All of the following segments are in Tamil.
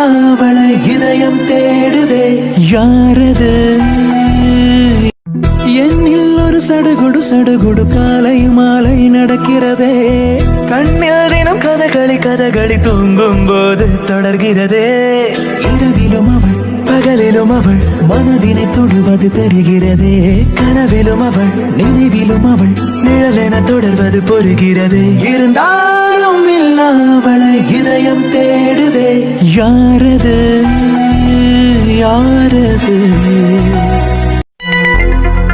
அவளை இதயம் தேடுதே யாரது என்னில் ஒரு சடுகுடு சடுகுடு காலை மாலை நடக்கிறதே கண்ணில் தினம் கதகளி தூங்கும் போது தொடர்கிறதே இரவிலும் அவள் பகலிலும் அவள் மனதினை தொடுவது தெரிகிறதே கனவிலும் அவள் நினைவிலும் அவள் நிழலென தொடர்வது புரிகிறதே இருந்தாலும் இல்ல அவளை இதயம் தேடுதே யாரது யாரது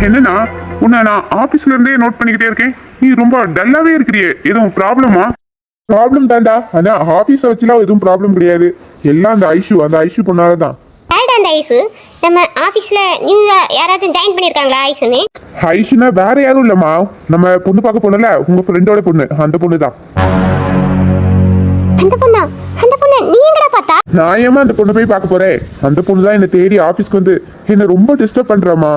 என்னன்னா உன்னை நான் ஆபீஸ்ல இருந்தே நோட் பண்ணிக்கிட்டே இருக்கேன். நீ ரொம்ப டல்லாவே இருக்கிறியே, எதுவும் ப்ராப்ளமா? ப்ராப்ளம் தான்டா, ஆனா ஆபீஸ வச்சுலாம் எதுவும் ப்ராப்ளம் கிடையாது. எல்லாம் அந்த ஐஷு பொண்ணாலதான். அந்த ஐஷு நம்ம ஆபீஸ்ல நியூயா யாராவது ஜாயின் பண்ணிருக்காங்களா? ஐஷுன்னு ஐஷுனா வேற யாரும் இல்லம்மா, நம்ம பொண்ணு பார்க்க போனல உங்க ஃப்ரெண்டோட பொண்ணு, அந்த பொண்ணு தான். அந்த பொண்ணு நீ எங்கடா பார்த்தா? நான் ஏமா அந்த பொண்ணு போய் பார்க்க போறேன்? அந்த பொண்ணு தான் என்ன தேடி ஆபீஸ்க்கு வந்து என்ன ரொம்ப டிஸ்டர்ப் பண்றாமா.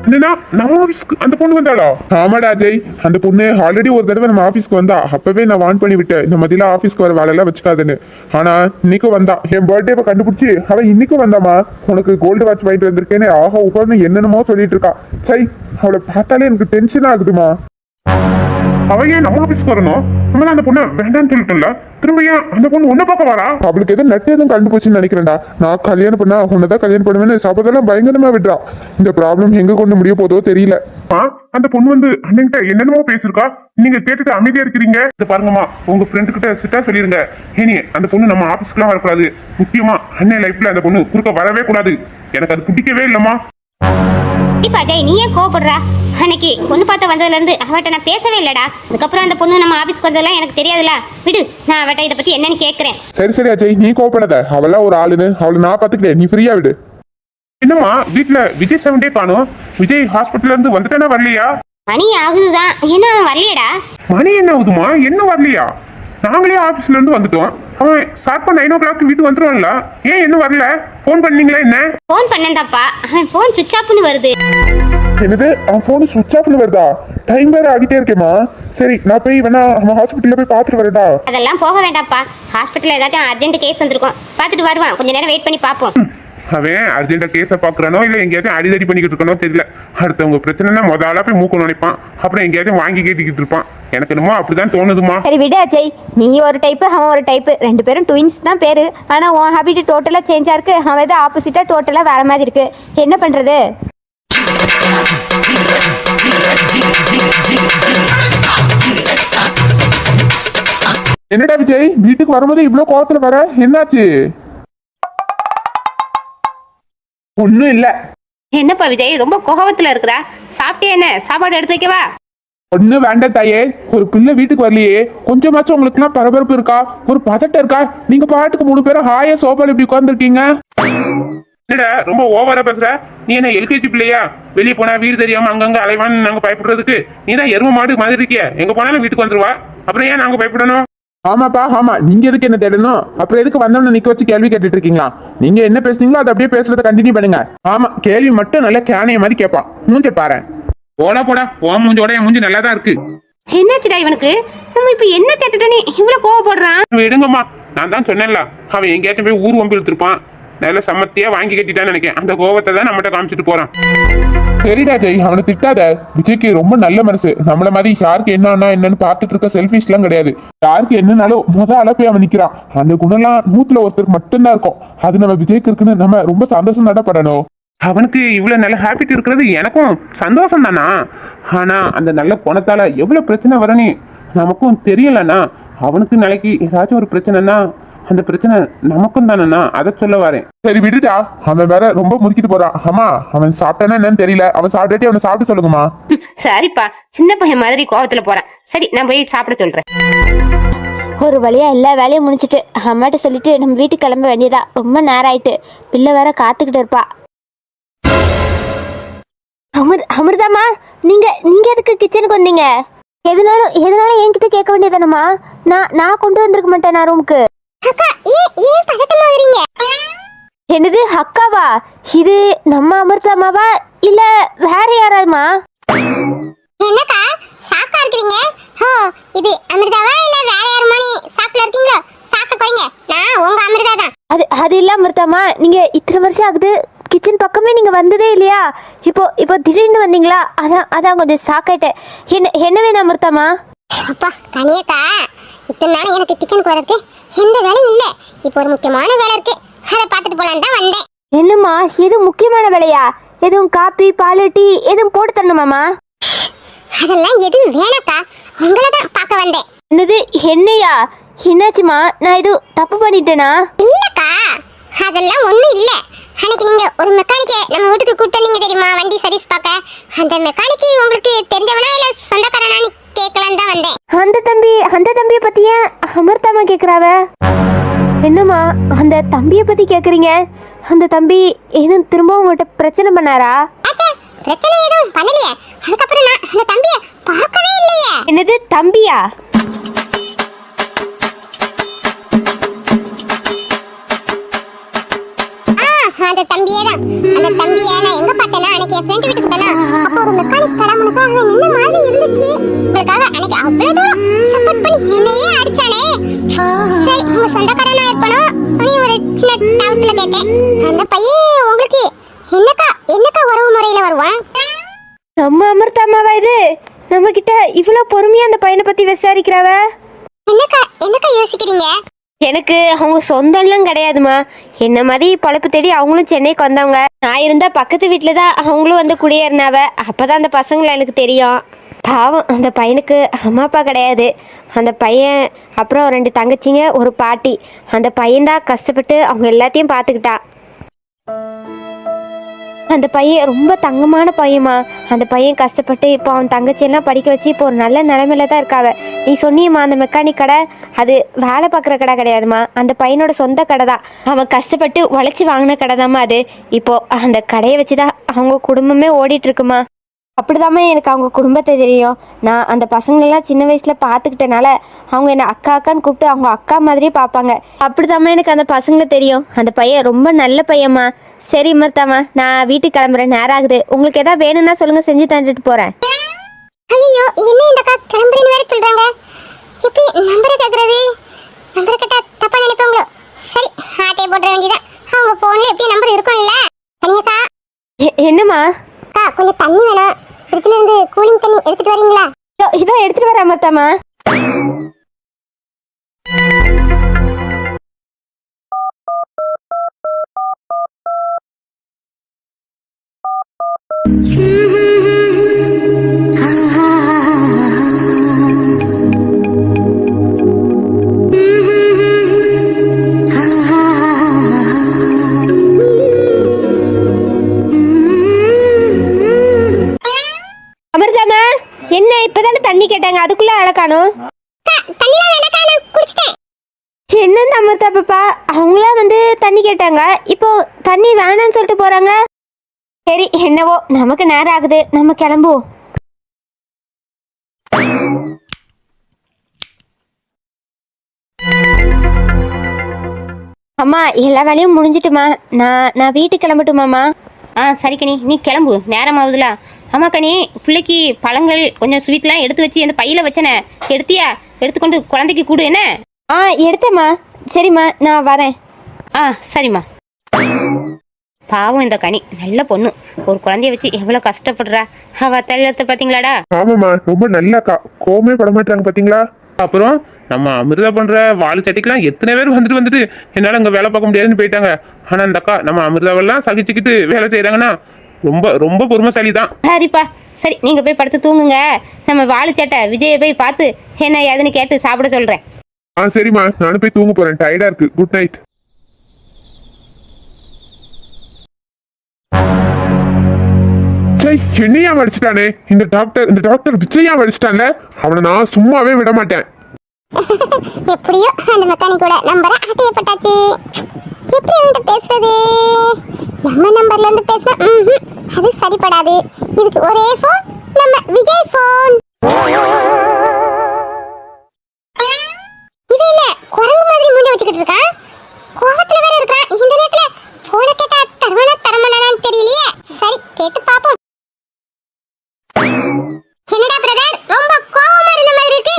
என்னன்னா நம்ம ஆபீஸ்க்கு அந்த பொண்ணு வந்தாளா? ஆமாடா அஜய், அந்த பொண்ணு ஆல்ரெடி ஒரு தடவை நம்ம ஆபீஸ்க்கு வந்தா. அப்பவே நான் வார்ன் பண்ணி விட்டேன் இந்த மாதிரிலாம் ஆபீஸ்க்கு வர வேலை எல்லாம் வச்சுக்காதுன்னு. ஆனா இன்னைக்கும் வந்தா. என் பர்த்டே கண்டுபிடிச்சி அவன் இன்னைக்கும் வந்தாமா. உனக்கு கோல்டு வாட்ச் வாங்கிட்டு வந்திருக்கேன்னு ஆஹா உட்கார்ந்து என்னென்னமோ சொல்லிட்டு இருக்கா. சை, அவளை பார்த்தாலே எனக்கு டென்ஷன் ஆகுதுமா. அவங்க நம்ம ஆபீஸ்க்கு வரணும், நம்ம அந்த பொண்ணு வேண்டாம்னு சொல்லிட்டோம்ல, திரும்ப ஏன் அந்த பொண்ணு உன்ன பார்க்க வரா? அவளுக்கு எதுவும் நட்டு எதுவும் கண்டுபிடிச்சுன்னு நினைக்கிறேன்டா. நான் கல்யாணம் பண்ணா உன்னதான் கல்யாணம் பண்ணுவேன்னு சபதெல்லாம் பயங்கரமா விடுறா. இந்த ப்ராப்ளம் எங்க கொண்டு முடிய போதோ தெரியல. அந்த பொண்ணு வந்து அண்ணன்கிட்ட என்னென்னமோ பேசிருக்கா, நீங்க கேட்டுட்டு அமைதியா இருக்கிறீங்க. இதை பாருங்கம்மா, உங்க ஃப்ரெண்டு கிட்ட சிட்டா சொல்லிருங்க. ஏனி அந்த பொண்ணு நம்ம ஆபீஸ்க்குலாம் வரக்கூடாது. முக்கியமா அண்ணன் லைஃப்ல அந்த பொண்ணு குறுக்க வரவே கூடாது. எனக்கு அது பிடிக்கவே இல்லம்மா. இப்ப அஜய் நீ ஏன் கோவப்படுறா? அன்னைக்கு பொண்ணு பார்த்து வந்ததுல இருந்து அவட்ட நான் பேசவே இல்லடா. அதுக்கப்புறம் அந்த பொண்ணு நம்ம ஆபீஸ்க்கு வந்ததெல்லாம் எனக்கு தெரியாதுல. விடு, நான் அவட்ட இதை பத்தி என்னன்னு கேட்கறேன். சரி அஜய், நீ கோவப்படாத. அவெல்லாம் ஒரு ஆளுன்னு அவளை நான் பாத்துக்கிறேன், நீ ஃப்ரீயா விடு. என்னம்மா வீட்டுல விஜய் 7 டே காணும்? விஜய் ஹாஸ்பிட்டல்ல இருந்து வந்துட்டானா வரலையா? மணி ஆகுதுதான், என்ன வரலையடா? மணி என்ன ஆகுதுமா, என்ன வரலையா? நாங்களே ஆபீஸ்ல இருந்து வந்துட்டோம். அவன் ஷார்ப்பா 9 o'clock வீட்டு வந்துருவான்ல, ஏன் என்ன வரல? போன் பண்ணீங்களா? என்ன போன் பண்ணேன்டாப்பா, அவன் போன் சுவிட்ச் ஆஃப்னு வருது. என்னது, அவன் போன் சுவிட்ச் ஆஃப்னு வருதா? டைம் வேற ஆகிட்டே இருக்கேமா. சரி, நான் போய் வேணா அவன் ஹாஸ்பிட்டல்ல போய் பாத்துட்டு வரேன்டா. அதெல்லாம் போக வேண்டாம்ப்பா, ஹாஸ்பிட்டல்ல ஏதாச்சும் அர்ஜென்ட் கேஸ் வந்திருக்கும், பாத்துட்டு வருவான். கொஞ்ச நேரம் வெயிட் பண்ணி பாப்போம். அவன் அர்ஜென்டா கேஸ பாக்குறானோ இல்ல எங்கேயாச்சும் அடிதடி பண்ணிக்கிட்டு இருக்கானோ தெரியல. அடுத்தவங்க பிரச்சனைனா முதல்ல போய் மூக்க நினைப்பான், அப்புறம் எங்கேயாச்சும் வாங்கி கேட்டுக்கிட்டு இருப்பான். எனக்கு என்னமோ அப்படிதான் தோணுதுமா. சரி விடு அஜய், நீ ஒரு டைப்பு அவன் ஒரு டைப்பு, ரெண்டு பேரும் ட்வின்ஸ் தான் பேரு. ஆனா உன் ஹாபிட் டோட்டலா சேஞ்சா இருக்கு, அவன் ஏதோ ஆப்போசிட்டா டோட்டலா வேற மாதிரி இருக்கு. என்ன பண்றது? என்னடா விஜய், வீட்டுக்கு வரும்போது இவ்வளவு கோவத்துல வர, என்னாச்சு? ஒண்ணும் இல்ல. என்னப்பா விஜய் ரொம்ப கோபத்துல இருக்கிறா? சாப்பிட்டே என்ன? சாப்பாடு எடுத்து வைக்கவா? ஒண்ணு வேண்டாம் தாயே, ஒரு பிள்ளை வீட்டுக்கு வரலையே, கொஞ்சமாச்சும் உங்களுக்கு எல்லாம் பரபரப்பு இருக்கா, ஒரு பதட்டம் இருக்கா? நீங்க பாட்டுக்கு 3 பேரும் ஹாயா சோபால இப்படி உட்கார்ந்துருக்கீங்க. என்னடா ரொம்ப ஓவரா பேசுற? நீ என்ன எல்கேஜி பிள்ளையா? வெளியே போனா வீடு தெரியாம அங்கங்க அலைவான்னு நாங்க பயப்படுறதுக்கு? நீ தான் எரும மாடு மாதிரி இருக்கிய, எங்க போனாலும் வீட்டுக்கு வந்துருவா, அப்புறம் ஏன் நாங்க பயப்படணும்? ஆமாப்பா ஆமா, நீங்க எதுக்கு என்ன தேடணும்? அப்புறம் எதுக்கு வந்தவன நிக்க வச்சு கேள்வி கேட்டுட்டு இருக்கீங்களா? நீங்க என்ன பேசுனீங்களோ அதை அப்படியே பேசுறத கண்டினியூ பண்ணுங்க. ஆமா, கேள்வி மட்டும் நல்ல கேனைய மாதிரி கேட்பான். மூஞ்ச பாரு. போடா உன் மூஞ்சோட என் மூஞ்சி நல்லா தான் இருக்கு. என்னாச்சுடா இவனுக்கு? நம்ம இப்ப என்ன கேட்டுட்டோன்னு இவ்வளவு கோவப்படுறான்? விடுங்கம்மா, நான் தான் சொன்னேன்ல, அவன் எங்கேயாச்சும் போய் ஊர் வம்பு இழுத்துருப்பான். நல்ல சம்மத்தியா வாங்கி கட்டிட்டான்னு நினைக்கிறேன். அந்த கோவத்தை தான் நம்மகிட்ட காமிச்சிட்டு போறான். சரிடா ஜெய், அவனை திட்டாத. விஜய்க்கு ரொம்ப நல்ல மனசு. நம்மள மாதிரி யாருக்கு என்னன்னு பார்த்துட்டு இருக்க செல்ஃபிஷ் எல்லாம் கிடையாது. யாருக்கு என்னன்னாலும் முதல்ல போய் அவன் நிக்கிறான். அந்த குணம்லாம் 100ல ஒருத்தருக்கு மட்டும்தான் இருக்கும். அது நம்ம விஜய்க்கு இருக்குன்னு நம்ம ரொம்ப சந்தோஷம் நடப்படணும். அவனுக்கு இவ்வளவு நல்ல ஹாபிட் இருக்கிறது எனக்கும் சந்தோஷம் தானா. ஆனா அந்த நல்ல குணத்தால எவ்வளவு பிரச்சனை வரணும் நமக்கும் தெரியலண்ணா. அவனுக்கு நாளைக்கு ஏதாச்சும் ஒரு பிரச்சனைனா அந்த பிரச்சனை நமக்கும் தானேண்ணா, அதை சொல்ல வரேன். சரி விடுடா, அவன் வேற ரொம்ப முறுக்கிட்டு போறான். ஆமா, அவன் சாப்பிட்டானா என்னன்னு தெரியல. அவன் சாப்பிட்டுட்டு அவனை சாப்பிட்டு சொல்லுங்கம்மா. சரிப்பா, சின்ன பையன் மாதிரி கோவத்துல போறான். சரி, நான் போய் சாப்பிட சொல்றேன். ஒரு வழியா எல்லா வேலையும் முடிச்சிட்டு அம்மாட்ட சொல்லிட்டு நம்ம வீட்டுக்கு கிளம்ப வேண்டியதா. ரொம்ப நேரம் ஆயிட்டு, பிள்ளை வேற காத்துக்கிட்டு இருப்பா. அமிர்தாமா, நீங்க எதுக்கு கிச்சனுக்கு வந்தீங்க? எதனாலும் என்கிட்ட கேட்க வேண்டியதானம்மா. நான் கொண்டு வந்திருக்க மாட்டேன் ரூமுக்கு. என்னது அக்காவா? இது நம்ம அமிர்தாமாவா இல்ல வேற யாராமா? என்னக்கா ஷாக்கா இருக்கீங்க? இது அமிர்தாவா இல்ல வேற யாருமா? நீ ஷாக்ல இருக்கீங்களா? ஷாக்க போறீங்க. நான் அது இல்ல அமிர்தாமா, நீங்க இத்தனை வருஷம் ஆகுது கிச்சன் பக்கமே நீங்க வந்ததே இல்லையா? இப்போ திடீர்னு வந்தீங்களா? அதான் கொஞ்சம் ஷாக் ஆயிட்டேன். என்ன வேணும் அமிர்தாமா? அப்பா கனியக்கா, இத்தனை நாள் எனக்கு கிச்சனுக்கு வரதுக்கு எந்த வேலையும் இல்லை. இப்போ ஒரு முக்கியமான வேலை இருக்கு, அதை பார்த்துட்டு போலான்னு தான் வந்தேன். என்னம்மா, எதுவும் முக்கியமான வேலையா? எதுவும் காப்பி பால் டீ எதுவும் போட்டு தரணுமாமா? அதெல்லாம் எதுவும் வேணாக்கா, உங்களை தான் பார்க்க வந்தேன். என்னது, என்னையா? என்னாச்சுமா? நான் எதுவும் தப்பு பண்ணிட்டேனா? இல்லக்கா, அதெல்லாம் ஒண்ணும் இல்ல. அன்னைக்கு நீங்க ஒரு மெக்கானிக்க நம்ம வீட்டுக்கு கூப்பிட்டு வந்தீங்க தெரியுமா, வண்டி சர்வீஸ் பார்க்க. அந்த மெக்கானிக்கு உங்களுக்கு தெரிஞ்சவனா இல்ல சொந்தக்காரனான்னு கேட்கலான்னு தான் வந்தேன். அந்த தம்பியை பத்தி ஏன் அமிர்தாமா கேக்குறாவ? என்னம்மா அந்த தம்பியை பத்தி கேக்குறீங்க? அந்த தம்பி எதுவும் திரும்ப உங்கள்கிட்ட பிரச்சனை பண்ணாரா? பிரச்சனை எதுவும் பண்ணலையே. அதுக்கப்புறம் நான் அந்த தம்பிய பார்க்கவே இல்லையே. என்னது தம்பியா? அந்த தம்பியே தான். அந்த தம்பியை நான் எங்க பார்த்தேன்னா, அன்னைக்கு என் ஃப்ரெண்ட் வீட்டுக்கு போனா அப்போ ஒரு மெக்கானிக் கடமுனுக்கு அவன் நின்ன மாதிரி இருந்துச்சு. உங்களுக்காக அன்னைக்கு அவ்வளவு தூரம் சப்போர்ட் பண்ணி என்னையே அடிச்சானே. சரி, உங்க சொந்தக்காரனா இருப்பணும். நீ ஒரு சின்ன டவுட்ல கேட்டேன். அந்த பையன் உங்களுக்கு என்னக்கா உறவு முறையில வருவான்? நம்ம அமிர்தாமாவா இது? நம்ம கிட்ட இவ்வளவு பொறுமையா அந்த பையனை பத்தி விசாரிக்கிறாவ? என்னக்கா யோசிக்கிறீங்க? எனக்கு அவங்க சொந்தம்லாம் கிடையாதுமா. என்ன மாதிரி பொழப்பு தேடி அவங்களும் சென்னைக்கு வந்தவங்க. நான் இருந்தா பக்கத்து வீட்டில் தான் அவங்களும் வந்து குடியேறினாவ. அப்பதான் அந்த பசங்களை எனக்கு தெரியும். பாவம், அந்த பையனுக்கு அம்மா அப்பா கிடையாது. அந்த பையன் அப்புறம் 2 தங்கச்சிங்க, ஒரு பாட்டி. அந்த பையன்தான் கஷ்டப்பட்டு அவங்க எல்லாத்தையும் பார்த்துக்கிட்டா. அந்த பையன் ரொம்ப தங்கமான பையன்மா. அந்த பையன் கஷ்டப்பட்டு இப்போ அவன் தங்கச்சியெல்லாம் படிக்க வச்சு இப்போ ஒரு நல்ல நிலைமையில தான் இருக்காவ. நீ சொன்னியம்மா அந்த மெக்கானிக் கடை, அது வேலை பார்க்குற கடை கிடையாதுமா. அந்த பையனோட சொந்த கடை தான். அவன் கஷ்டப்பட்டு உழைச்சி வாங்கின கடை தாம்மா அது. இப்போ அந்த கடையை வச்சுதான் அவங்க குடும்பமே ஓடிட்டு இருக்குமா. அப்படிதாம்மா எனக்கு அவங்க குடும்பத்தை தெரியும். நான் அந்த பசங்களெல்லாம் சின்ன வயசுல பார்த்துக்கிட்டனால அவங்க என்னை அக்கான்னு கூப்பிட்டு அவங்க அக்கா மாதிரியே பார்ப்பாங்க. அப்படிதாம்மா எனக்கு அந்த பசங்களை தெரியும். அந்த பையன் ரொம்ப நல்ல பையன்மா. சரி அமிர்தாமா, நான் வீட்டுக்கு கிளம்புறேன், நேரம் ஆகுது. உங்களுக்கு ஏதாவது வேணும்னா சொல்லுங்க, செஞ்சு தந்துட்டு போறேன். ஐயோ, என்ன இந்த அக்கா கிளம்புறேன்னு வேற சொல்றாங்க. எப்படி நம்பரை கேட்கறது? நம்பரை கேட்டா தப்பா நினைப்பாங்களோ? சரி, ஆட்டே போட வேண்டியதான். அவங்க போன்ல எப்படி நம்பர் இருக்கும்ல. கனியக்கா, என்னம்மா? அக்கா கொஞ்சம் தண்ணி வேணும். ஃப்ரிட்ஜ்ல இருந்து கூலிங் தண்ணி எடுத்துட்டு வரீங்களா? இதோ எடுத்துட்டு வரேன் அமிர்தாமா. அமிர்தாமா, என்ன இப்பதானே தண்ணி கேட்டாங்க, அதுக்குள்ள அழகானும்? தண்ணிலாம் வேணாக்கா, நான் குடிச்சிட்டேன். என்னன்னு அமிர்தா பாப்பா, அவங்களா வந்து தண்ணி கேட்டாங்க, இப்போ தண்ணி வேணான்னு சொல்லிட்டு போறாங்க. சரி, என்னவோ, நமக்கு நேரம் ஆகுது, நம்ம கிளம்புவோம். அம்மா, எல்லா வேலையும் முடிஞ்சிட்டுமா. நான் வீட்டுக்கு கிளம்பட்டுமாம்மா? சரி கனி, நீ கிளம்பு, நேரம் ஆகுதுல. ஆமா கனி, பிள்ளைக்கு பழங்கள் கொஞ்சம் ஸ்வீட்லாம் எடுத்து வச்சு அந்த பையில வச்சனே, எடுத்தியா? எடுத்துக்கொண்டு குழந்தைக்கு கூடு என்ன? எடுத்தேம்மா. சரிம்மா, நான் வரேன். சரிம்மா. பாவம் இந்த கனி, நல்ல பொண்ணு. ஒரு குழந்தைய வச்சு எவ்வளவு கஷ்டப்படுறா. அவ தள்ளத்தை பாத்தீங்களாடா? ஆமாம்மா, ரொம்ப நல்லக்கா. கோவமே பட மாட்டாங்க பாத்தீங்களா? அப்புறம் நம்ம அமிர்தா பண்ற வாழை சட்டிக்கெல்லாம் எத்தனை பேர் வந்துட்டு என்னால அங்க வேலை பார்க்க முடியாதுன்னு போயிட்டாங்க. ஆனா அந்த அக்கா நம்ம அமிர்தாவெல்லாம் சகிச்சுக்கிட்டு வேலை செய்யறாங்கன்னா ரொம்ப ரொம்ப பொறுமைசாலி தான். சரிப்பா, சரி, நீங்க போய் படுத்து தூங்குங்க. நம்ம வாழை சட்டை விஜயை போய் பார்த்து என்ன ஏதுன்னு கேட்டு சாப்பிட சொல்றேன். சரிம்மா, நானும் போய் தூங்க போறேன். டயர்டா இருக்கு. Good night. என்னையா வடிச்சிட்டானே இந்த டாக்டர் விஜயா வடிச்சிட்டான்ல, அவனை நான் சும்மாவே விட மாட்டேன். எப்படியோ அந்த மெக்கானிக்கோட நம்பரை ஆட்டையப்பட்டாச்சு. எப்படி அவன்கிட்ட பேசுறது? நம்ம நம்பர்ல இருந்து பேசினா அது சரிப்படாது. இதுக்கு ஒரே போன், நம்ம விஜய் போன். இது என்ன குரங்கு மாதிரி மூஞ்சி வச்சுக்கிட்டு இருக்கா? கோவத்துல வேற இருக்கா. இந்த நேரத்துல போன கேட்டா தருவானா தரமானான்னு தெரியலையே. சரி, கேட்டு பாப்போம். என்னடா பிரதர், ரொம்ப கோவமா இருந்த மாதிரி இருக்கு.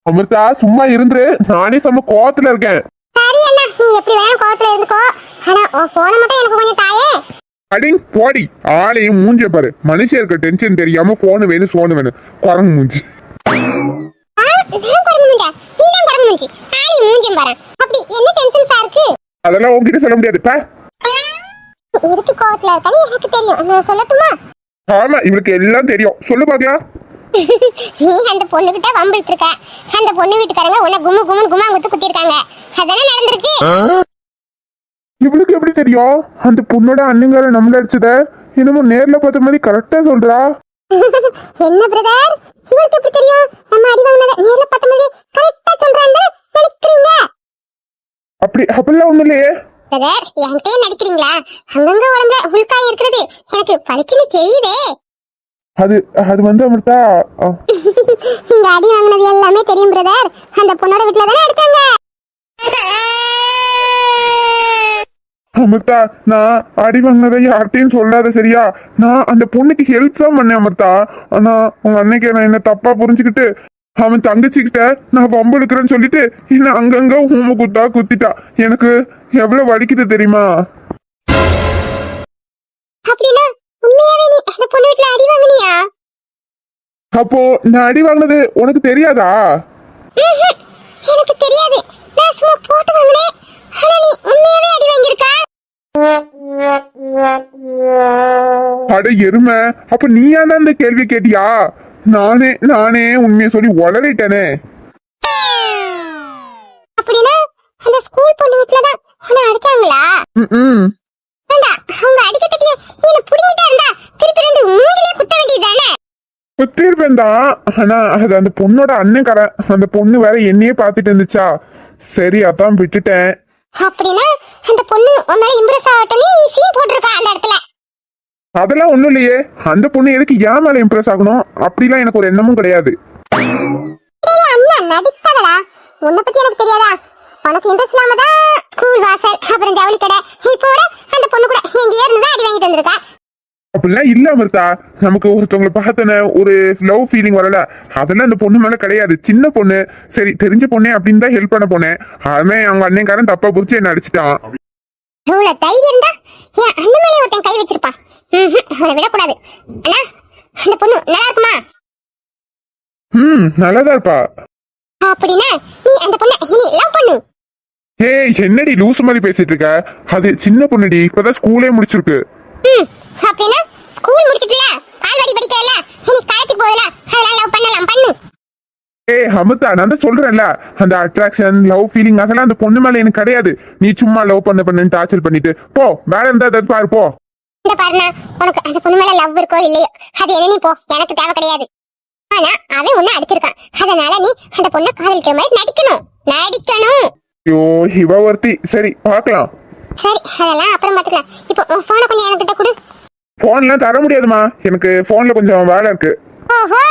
அமிர்தா, சும்மா இருந்துரு. நானே செம்ம கோவத்துல இருக்கேன். சரி அண்ணா, நீ எப்படி வேணா கோவத்துல இருந்துக்கோ, ஆனா உன் போனை மட்டும் எனக்கு கொஞ்சம் தாயே. அடிங் போடி, ஆளையும் மூஞ்சிய பாரு. மனுஷன் இருக்க டென்ஷன் தெரியாம போனு வேணும் சோனு வேணும். குரங்கு மூஞ்சி. நான் குரங்கு மூஞ்சா, நீ தான் குரங்கு மூஞ்சி. ஆளி மூஞ்சியம் பாரு. அப்படி என்ன டென்ஷன்ஸா இருக்கு? அதெல்லாம் உங்ககிட்ட சொல்ல முடியாது. எதுக்கு கோவத்துல இருக்கன்னு எனக்கு தெரியும், நான் சொல்லட்டுமா? ஆமா, இவளுக்கு எல்லாம் தெரியும். சொல்லு பாக்கலாம். நீ அந்த பொண்ணுகிட்ட வம்பிட்டு இருக்க. அந்த பொண்ணு வீட்டுக்காரங்க உன்னை கும்மு கும்முன்னு கும்மாங்குத்து குத்திருக்காங்க. அதானே நடந்திருக்கு. இவளுக்கு எப்படி தெரியும்? அந்த பொண்ணோட அண்ணங்கார நம்மள அடிச்சத இன்னமும் நேர்ல பார்த்த மாதிரி கரெக்டா சொல்றா. என்ன பிரதர், இவருக்கு எப்படி தெரியும் நம்ம அடி வாங்கினத நேர்ல பார்த்த மாதிரி கரெக்டா சொல்றான்னு நினைக்கிறீங்க? அப்படிலாம் ஒண்ணு இல்லையே பிரதர். என்கிட்டயே நடிக்கிறீங்களா? அங்கங்க உடம்புல உள்காயம் இருக்கிறது எனக்கு பளிச்சுன்னு தெரியுதே. அது வந்து அமிர்தா, நீங்க அடி வாங்கினது எல்லாமே தெரியும் பிரதர். அந்த பொண்ணோட வீட்டுல தானே அடிச்சாங்க. அமிர்தா, நான் அடி வாங்கினதை யார்கிட்டையும் சொல்லாத சரியா? நான் அந்த பொண்ணுக்கு ஹெல்ப் தான் பண்ணேன் அமிர்தா. ஆனா உங்க அன்னைக்கு நான் என்ன தப்பா புரிஞ்சுக்கிட்டு அவன் தங்கச்சிக்கிட்ட நான் வம்பு எடுக்கிறேன்னு சொல்லிட்டு என்ன அங்கங்க ஊம குத்திட்டா. எனக்கு எவ்வளவு வலிக்குது தெரியுமா? அப்படின்னா உண்மையாவே நீ அந்த பொண்ணு வீட்டுல அடி வாங்கினியா? அப்போ நான் அடி வாங்கினது உனக்கு தெரியாதா? எனக்கு தெரியாது, நான் சும்மா போட்டு வாங்கினேன். ஆனா நீ உண்மையாவே அடி வாங்கியிருக்கா? அட எருமை, அப்ப நீயா தான் இந்த கேள்வி கேட்டியா? நானே உண்மையை சொல்லி உளறிட்டேனே. அப்படின்னா அந்த ஸ்கூல் பொண்ணு வீட்டுலதான் உன்னை அடிச்சாங்களா? வேண்டா, அவங்க அடிக்கிறதுக்கு என்ன புடிங்கிட்டா இருந்தா திருப்பி ரெண்டு மூஞ்சிலே குத்த வேண்டியதுதானே? குத்திருப்பேன் தான். ஆனா அது அந்த பொண்ணோட அண்ணன்காரன். அந்த பொண்ணு வேற என்னையே பாத்துட்டு இருந்துச்சா, சரி அதான் விட்டுட்டேன். அப்படின்னா அந்த பொண்ணு உன்னால இம்ப்ரெஸ் ஆகட்டும் சீன் போட்டிருக்கா அந்த இடத்துல. அதெல்லாம் ஒண்ணும் இல்லையே. அந்த பொண்ணு எதுக்கு ஏன் மேல இம்ப்ரெஸ் ஆகணும்? அப்படிலாம் எனக்கு ஒரு எண்ணமும் கிடையாது. அண்ணா நடிக்காதடா, உன்னை பத்தி எனக்கு தெரியாதா? உனக்கு இன்ட்ரெஸ்ட் இல்லாம தான் ஸ்கூல் வாசல் அப்புறம் ஜவுளி கடை இப்போ அந்த பொண்ணு கூட எங்கேயே இருந்து அடி வாங்கிட்டு வந்திருக்கா. அப்படிலாம் இல்ல அமிர்தா. நமக்கு ஒருத்தவங்களை பார்த்தன ஒரு லவ் ஃபீலிங் வரல, அதெல்லாம் அந்த பொண்ணு மேல கிடையாது. சின்ன பொண்ணு, சரி தெரிஞ்ச பொண்ணே அப்படின்னு தான் ஹெல்ப் பண்ண போனேன். அவன் அவங்க அண்ணன்காரன் தப்பா புரிச்சு என்ன அடிச்சிட்டான். இவ்வளவு தைரியம் இருந்தா என் அண்ணன் மேலே ஒருத்தன் கை வச்சிருப்பான். அவனை விடக்கூடாது. அண்ணா, அந்த பொண்ணு நல்லா இருக்குமா? நல்லாதான் இருப்பா. அப்படின்னா நீ அந்த பொண்ணை இனி லவ் பண்ணு. ஏய், என்னடி லூசு மாதிரி பேசிட்டு இருக்க? அது சின்ன பொண்ணுடி, இப்பதான் ஸ்கூலே முடிச்சிருக்கு. அப்படின்னா ஸ்கூல் முடிச்சிட்டல, பால்வாடி படிக்கல, இனி காலேஜ் போகல, அதெல்லாம் லவ் பண்ணலாம் பண்ணு. ஏய் அமிர்தா, நான் தான் சொல்றேன்ல, அந்த அட்ராக்ஷன் லவ் ஃபீலிங் அதெல்லாம் அந்த பொண்ணு மேல எனக்கு கிடையாது. நீ சும்மா லவ் பண்ணுன்னு டார்ச்சர் பண்ணிட்டு போ. வேற இருந்தா ஏதாவது பாரு போ. இந்த பாருண்ணா, உனக்கு அந்த பொண்ணு மேல லவ் இருக்கோ இல்லையோ அது என்ன நீ போ, எனக்கு தேவை கிடையாது. ஆனா அவன் உன்னை அடிச்சிருக்கான், அதனால நீ அந்த பொண்ணை காதலிக்கிற மாதிரி நடிக்கணும். ஐயோ இவ ஒருத்தி. சரி பாக்கலாம். சரி அதெல்லாம் அப்புறம் பாத்துக்கலாம். இப்போ உன் போனை கொஞ்சம் என்கிட்ட கொடு. போன்லாம் தர முடியாதுமா, எனக்கு போன்ல கொஞ்சம் வேலை இருக்கு. ஓஹோ,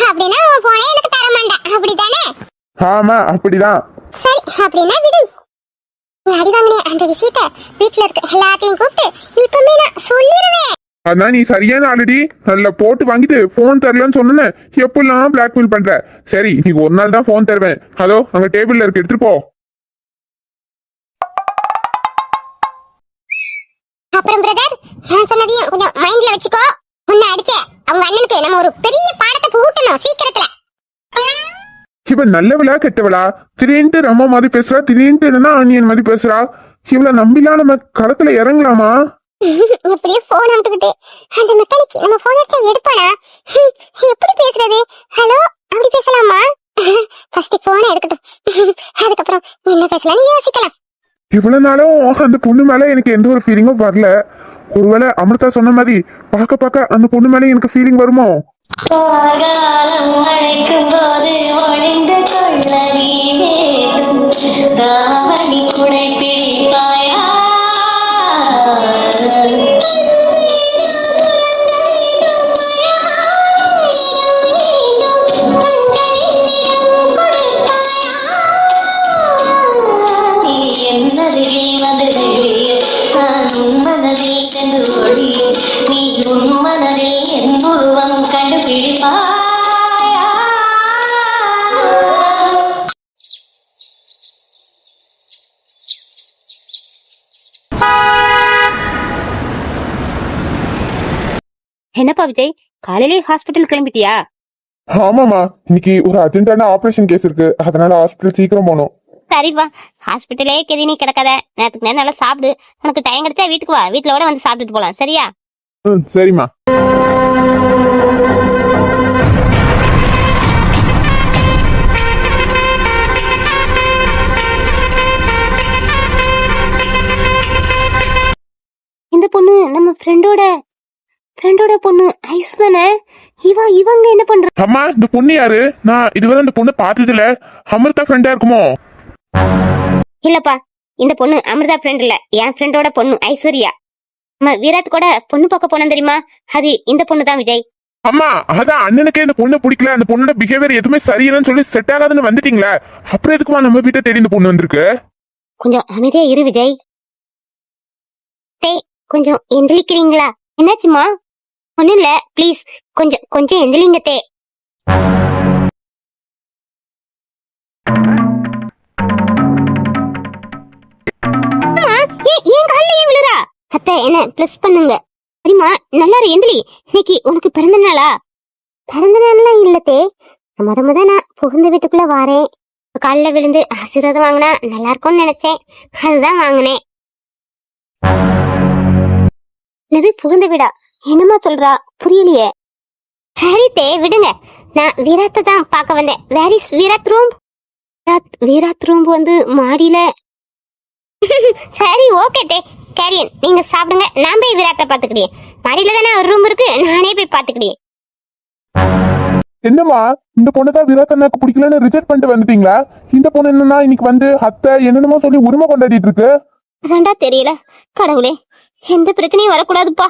அப்படின்னா உன் போனே எனக்கு தர மாட்டேன் அப்படிதானே? ஆமா அப்படிதான். சரி அப்படின்னா விடு. நீ அடி வாங்கினே அந்த விஷயத்த வீட்டுல இருக்க எல்லாத்தையும் கூப்பிட்டு இப்பமே நான் சொல்லிடுவேன். அதான் நீ சரியான ஆல்ரெடி நல்ல போட்டு வாங்கிட்டு போன் தரலன்னு சொன்ன எப்பெல்லாம் பிளாக்மெயில் பண்ற. சரி நீ ஒரு நாள் தான் போன் தருவேன். ஹலோ, அங்க டேபிள்ல இருக்கு, எடுத்துட்டு போ. அப்புறம் பிரதர், நான் சொன்னதையும் கொஞ்சம் மைண்ட்ல வச்சுக்கோ. உன்னை அடிச்ச அவங்க அண்ணனுக்கு நம்ம ஒரு பெரிய பாடத்தை புகட்டணும் சீக்கிரத்துல. இவன் நல்லவளா கெட்டவளா? திடீர்னு ரம்மா மாதிரி பேசுறா, திடீர்னு என்னன்னா ஆனியன் மாதிரி பேசுறா. இவளை நம்பிலாம் நம்ம களத்துல இறங்கலாமா? இப்படியே போன் அமுட்டுக்கிட்டு அந்த மெக்கானிக் நம்ம போன் அடிச்சா எடுப்பானா? எப்படி பேசுறது? ஹலோ அப்படி பேசலாமா? ஃபர்ஸ்ட் போனை எடுக்கட்டும், அதுக்கப்புறம் என்ன பேசலாம்னு யோசிக்கலாம். இவ்வளவு நாளும் அந்த பொண்ணு மேல எனக்கு எந்த ஒரு ஃபீலிங்கும் வரல. ஒருவேளை அமிர்தா சொன்ன மாதிரி பார்க்க அந்த பொண்ணு மேல எனக்கு ஃபீலிங் வருமோ? காலம் அழைக்கும் போது ஒளிந்து கொள்ள நீ வேண்டும், தாவணி குடை பிடிப்பாயா? நீ என்னருகே வந்தருகே, நான் உன் மனதில் சென்று ஒளி, நீ உன் மனதில் என் உருவம் கண்டுபிடிப்பாயா? 3 2 1 go. என்னப்பா விஜய், காலையிலேயே ஹாஸ்பிட்டல் கிளம்பிட்டியா? ஆமாமா, இன்னைக்கு ஒரு அர்ஜென்டான ஆபரேஷன் கேஸ் இருக்கு, அதனால ஹாஸ்பிட்டல் சீக்கிரம் போகணும். சரிப்பா, ஹாஸ்பிட்டலே கெதி நீ கிடக்காத. நேரத்துக்கு நேரம் நல்லா சாப்பிடு. உனக்கு டைம் கிடைச்சா வீட்டுக்கு வா, வீட்டுல கூட வந்து சாப்பிட்டுட்டு போலாம். சரியா? சரிம்மா. இந்த பொண்ணு நம்ம ஃப்ரெண்டோட பொண்ணு ஐஸ் தானே? இவங்க என்ன பண்ற? அம்மா, இந்த பொண்ணு யாரு? நான் இதுவரை இந்த பொண்ணு பார்த்ததுல. அமிர்தா ஃப்ரெண்டா இருக்குமோ? இல்லப்பா, இந்த பொண்ணு அமிர்தா ஃப்ரெண்ட் இல்ல, என் ஃப்ரெண்டோட பொண்ணு ஐஸ்வர்யா. நம்ம வீராத் கூட பொண்ணு பார்க்க போனோம் தெரியுமா? அது இந்த பொண்ணு தான் விஜய். அம்மா, அதான் அண்ணனுக்கே இந்த பொண்ணு பிடிக்கல, அந்த பொண்ணோட பிஹேவியர் எதுவுமே சரியில்லைன்னு சொல்லி செட் ஆகாதுன்னு வந்துட்டீங்களா? அப்புறம் எதுக்குமா நம்ம வீட்டை தேடி இந்த பொண்ணு வந்திருக்கு? கொஞ்சம் அமைதியா இரு விஜய். கொஞ்சம் எந்திரிக்கிறீங்களா? என்னாச்சுமா? ஒண்ணும் இல்ல, ப்ளீஸ் கொஞ்சம் எந்திரிங்க தே. ஏன் கால்ல ஏன் விழுறா? அத்தை என்ன ப்ளஸ் பண்ணுங்க. சரிம்மா, நல்லா எந்திரி. இன்னைக்கு உனக்கு பிறந்த நாளா? பிறந்த நாள்லாம் இல்லத்தே, முத நான் புகுந்த வீட்டுக்குள்ள வாரேன். கால்ல விழுந்து ஆசீர்வாதம் வாங்கினா நல்லா இருக்கும்னு நினைச்சேன், அதுதான் வாங்கினேன். இது புகுந்த வீடா? என்னமா சொல்றா? புரியலையே. சரி தே, விடுங்க. நான் வீராத்தை தான் பார்க்க வந்தேன். Where is Virat room? Virat room வந்து மாடியில. சரி, ஓகே தே, கேரியன். நீங்க சாப்பிடுங்க, நான் போய் வீராத்தை பாத்துக்கிட்டேன். மாடியில தானே ஒரு ரூம் இருக்கு, நானே போய் பாத்துக்கிட்டேன். என்னம்மா, இந்த பொண்ணு தான் விராத் அண்ணாக்கு பிடிக்கலன்னு ரிஜெக்ட் பண்ணிட்டு வந்துட்டீங்களா? இந்த பொண்ணு என்னன்னா இன்னைக்கு வந்து அத்தை என்னென்னமோ சொல்லி உரிமை கொண்டாடிட்டு இருக்கு. அதான்டா தெரியல. கடவுளே, எந்த பிரச்சனையும் வரக்கூடாதுப்பா.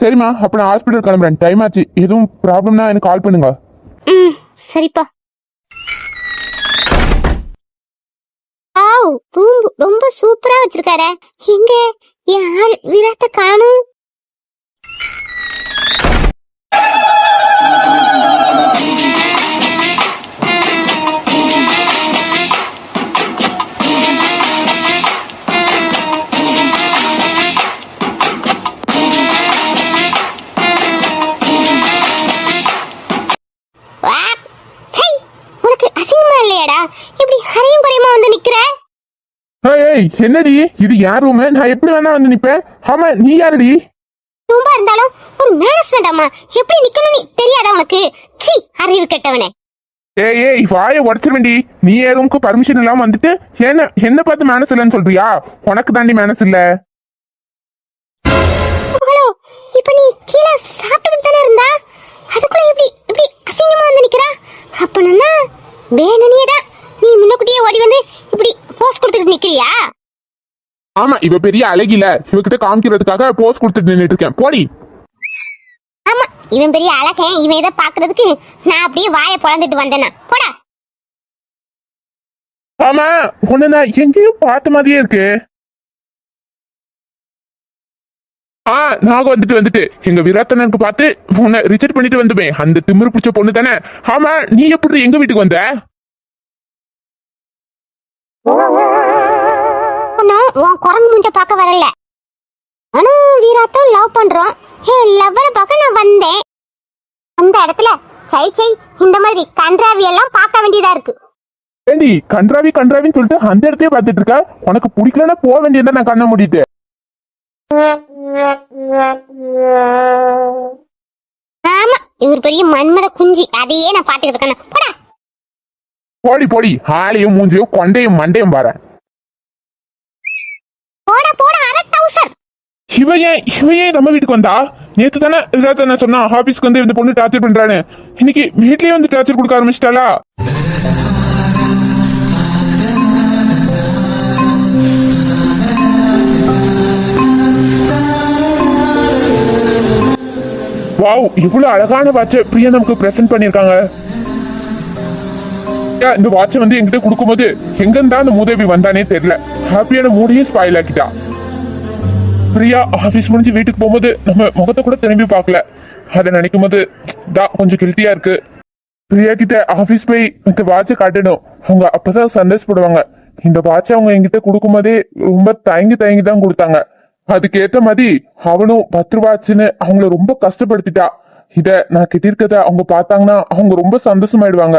சரிம்மா, அப்ப நான் ஹாஸ்பிட்டல் கிளம்புறேன், டைம் ஆச்சு. எதுவும் ப்ராப்ளம்னா எனக்கு கால் பண்ணுங்க. சரிப்பா. ரொம்ப சூப்பரா வச்சிருக்காரு. எங்க என் ஆள் விராத்த காணும்? உனக்கு அசிங்கமா இல்லையாடா? இப்படி ஹரையும் குறையுமா வந்து நிக்கிற? ஏய், என்னடி இது? யார் ரூம்? நான் எப்படி வேணா வந்து நிப்பேன். ஆமா, நீ யாருடி? ரொம்ப இருந்தாலும் ஒரு மேனஸ் வேண்டாமா? எப்படி நிக்கணும்னு தெரியாதா உனக்கு? சீ, அறிவு கெட்டவனே. ஏய், வாயை உடச்சிருவேண்டி. நீ ரூமுக்கு பர்மிஷன் இல்லாம வந்துட்டு என்ன பார்த்து மேனஸ் இல்லைன்னு சொல்றியா? உனக்கு தாண்டி மேனஸ் இல்ல. ஹலோ, இப்ப நீ கீழே சாப்பிட்டுக்கிட்டு தானே இருந்தா, அதுக்குள்ள இப்படி அசிங்கமா வந்து நிக்கிறா? அப்பனா வேணுனியடா நீ முன்னக்குட்டியே ஓடி வந்து இப்படி போஸ் கொடுத்துட்டு நிக்கிறியா? ஆமா, இவ பெரிய அழகில, இவகிட்ட காமிக்கிறதுக்காக போஸ் கொடுத்துட்டு நின்னுட்டு இருக்கேன். போடி. ஆமா, இவன் பெரிய அழகன். இவன் இதை பாக்குறதுக்கு நான் அப்படியே வாயை பொழந்துட்டு வந்தேனா? போடா. ஆமா, உன்னை நான் எங்கேயும் பார்த்த மாதிரியே இருக்கு. நாங்க வந்துட்டு எங்க விராத்தனருக்கு பார்த்து உன்னை ரிஜெக்ட் பண்ணிட்டு வந்துவேன். அந்த திமிரு பிடிச்ச பொண்ணு தானே? ஆமா, நீ எப்படி எங்க வீட்டுக்கு வந்த? உன் குரங்கு மூஞ்ச பார்க்க வரல. நானும் வீராத்தும் லவ் பண்றோம். என் லவ்வரை பார்க்க நான் வந்தேன். அந்த இடத்துல சை இந்த மாதிரி கன்றாவி எல்லாம் பார்க்க வேண்டியதா இருக்கு. ஏண்டி கன்றாவின்னு சொல்லிட்டு அந்த இடத்தையே பார்த்துட்டு இருக்க? உனக்கு பிடிக்கலன்னா போக வேண்டியதா? நான் கண்ண மூடிட்டு. ஆமா, இவர் பெரிய மன்மத குஞ்சி, அதையே நான் பாத்துக்கிட்டு இருக்கேன். போடா. போடி. ஆளையும் மூஞ்சியும் கொண்டையும் மண்டையும் பாரு. போட அரட்டவுசர். இவையே நம்ம வீட்டுக்கு வந்தா? நேத்து தானே என்ன சொன்னா ஆபீஸ்க்கு வந்து இந்த பொண்ணு டார்ச்சர் பண்றானு. இன்னைக்கு வீட்லயே வந்து டார்ச்சர் கொடுக்க ஆரம்பிச்சிட்டாளா? வாவ், இவ்வளவு அழகான வாட்சை பிரியா நமக்கு பிரசன்ட் பண்ணிருக்காங்க. இந்த வாட்சை வந்து என்கிட்ட கொடுக்கும்போது எங்க இருந்தா அந்த மூதேவி வந்தானே தெரியல. ஹாப்பியான மூடையே ஸ்பாயில் ஆக்கிட்டா. பிரியா ஆபீஸ் முடிஞ்சு வீட்டுக்கு போகும்போது நம்ம முகத்தை கூட திரும்பி பார்க்கல. அதை நினைக்கும் போது தான் கொஞ்சம் கில்ட்டியா இருக்கு. பிரியா கிட்ட ஆபீஸ் போய் இந்த வாட்சை காட்டணும். அவங்க அப்பதான் சந்தோஷப்படுவாங்க. இந்த வாட்சை அவங்க என்கிட்ட கொடுக்கும் போதே ரொம்ப தயங்கி தான் கொடுத்தாங்க. அதுக்கேத்த மாதிரி அவனும் 10 ரூபா ஆச்சுன்னு அவங்கள ரொம்ப கஷ்டப்படுத்திட்டா. இத நான் கிட்டிருக்கத அவங்க பார்த்தாங்கன்னா அவங்க ரொம்ப சந்தோஷமாயிடுவாங்க.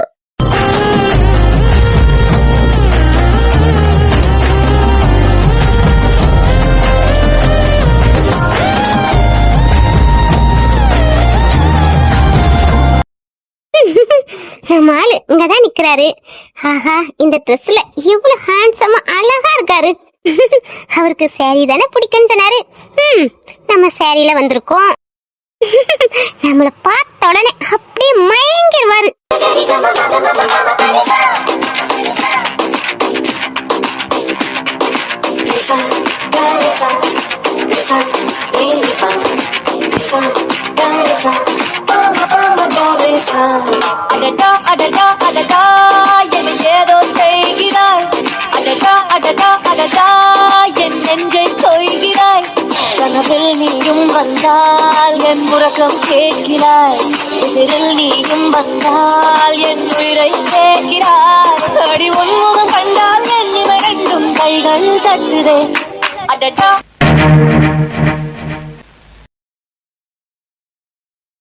நம்ம ஆளு இங்கதான் நிக்கிறாரு. ஆஹா, இந்த ட்ரெஸ்ல எவ்வளவு ஹேண்ட்ஸமா அழகா இருக்காரு. அவருக்கு சாரி தானே பிடிக்கும்னு சொன்னாரு. நம்ம சாரியில வந்திருக்கோம். நம்மள பார்த்த உடனே அப்படியே மயங்கிடுவாரு. அடடா அடடா அடடா என்னை ஏதோ செய்கிறாய். அடடா அடடா அடடா என் நெஞ்சை கொய்கிறாய். கனவில் நீயும் வந்தால் என் உறக்கம் கேட்கிறாய். எதிரில் நீயும் வந்தால் என் உயிரை கேட்கிறாய். அடி உன்முகம் கண்டால் என் இவை ரெண்டும் கைகள் தட்டுதே. அடடா